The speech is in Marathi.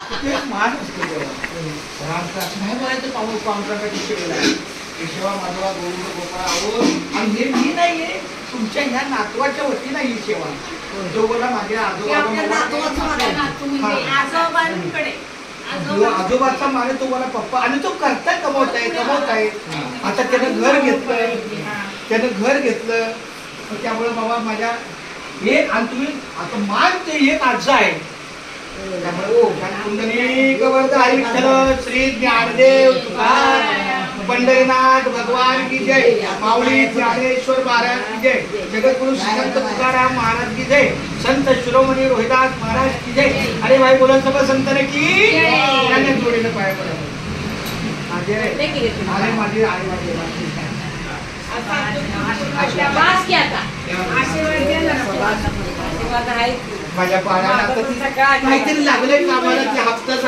ते मान असतो नाही म्हणायचं पांडुरंगाची सेवेला केशवा माधवा गोविंद गोपाळ अहो आणि हे मी नाहीये तुमच्या ह्या नातवाच्या वतीनं ही सेवा जोगोला माझ्या आजोबाचा मान तुम्हाला पप्पा आणि तो करताय कमवताय आता त्यानं घर घेतलं त्यामुळे बाबा माझ्या एक आणि तुम्ही आता मान ते एक आजा आहे श्री ज्ञानदेव तुकाराम पंढरीनाथ भगवान की जय माऊली ज्ञानेश्वर महाराज की जय जगतगुरु संत तुकाराम महाराज की जय संत शिरोमणी रोहिदास महाराज की जय अरे भाई बोला सब संतन की त्याने जोडीने पाय पडा माझ्या पाण्याला काहीतरी लागलंय कामाला